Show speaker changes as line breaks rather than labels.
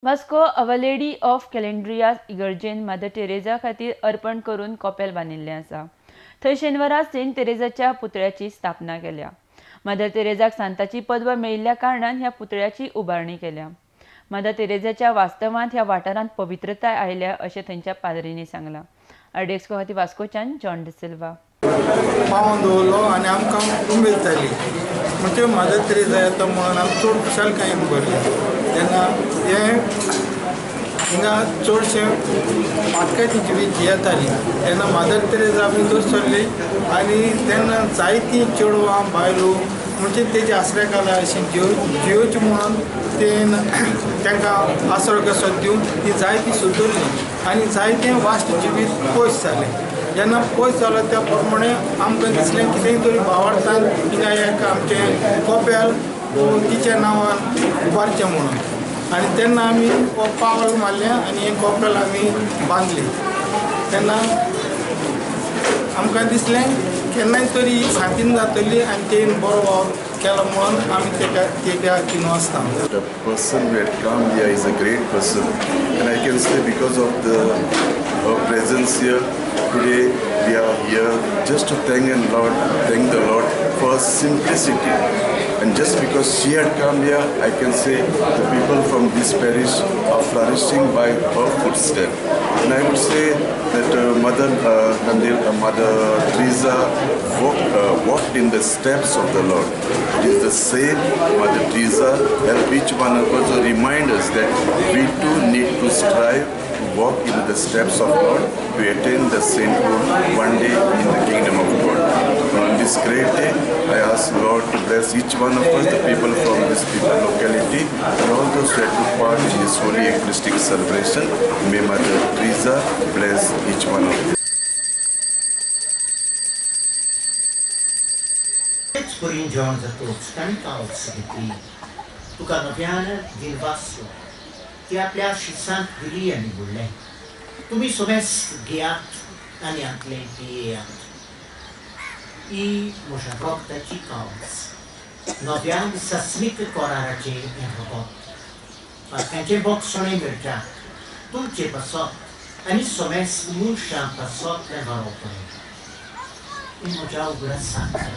Vasco our lady of कॅलेंड्रिया इगर्जेन Mother Teresa खातीर अर्पण करून कॉपेल बांदिल्लें आसा. थंय शेनवारा सेंट तेरेजाच्या पुतळ्याची स्थापना केल्या. मदर तेरेजाक सांताची पदव मेळिल्ल्या कारणान ह्या पुतळ्याची उबारणी केल्या. मदर तेरेजाच्या वास्तवांत ह्या वाठारांत पवित्रताय आयल्या अशें थंयच्या पाद्रींनी सांगलां. अर्डेक्सको खातीर वास्कोच्यान जॉन डिसिल्वा.
पावोवन दवरलो आनी आमकां उमेद जाली. म्हणजे मदर तेरेजा येता म्हणून आमी चड खुशालकायेन भरली. तेन्ना हे हिंगा चडशे पाटकाची जिवीत येताली तेन्ना मदर तेरेजा भितर सरली आनी तेन्ना जायतीं चेडवां बायलो म्हणजे तेजे आश्रयकाला अशी जियोची म्हणून तांकां आसरो कसो दिवन ती जायतीं सुदरली आनी जायतें वास्ट जिवीत पयस जालें. जेन्ना पयस जालो त्या प्रमाणे आमकां दिसलें कितेंय तरी भावार्थान हिंगा एक आमचें कॉपेल तिच्या नांवान उबारचें म्हणून आनी तेन्ना आमी पावल मारलें आनी हें कॉपेल आमी बांदलें. तेन्ना आमकां दिसलें केन्नाय तरी सांतीन जातली आनी तेन बरो वावर केलो म्हणून आमी तेका किनो आसता.
The person who had come here is a great person, and I can say because of her presence here today, we are here just to thank the Lord for her simplicity. And just because she had come here, I can say the people from this parish are flourishing by her footsteps. And I would say that Mother Teresa walked in the steps of the Lord. It is the same Mother Teresa help each one of us to remind us that we too need to strive to walk in the steps of God to attain the sainthood one day in the kingdom of God. On this great day, I ask Lord to bless each one of us, the people from this locality, and all those who took part in this holy Eucharistic celebration. May Mother Teresa bless each one of us.
Coringione da todos, cantautsi di qui. Tu canopiana di Vasco, ti appiasci sant Viliani bulle. Tu mi somes ghiat, ani antlentiat. I moșa copta ci caus. Noviam sa smică corarace în robot. Parcă ce box sono in mergia. Dulce passot, ani somes musha passot le varopole. I moșa ugura santa.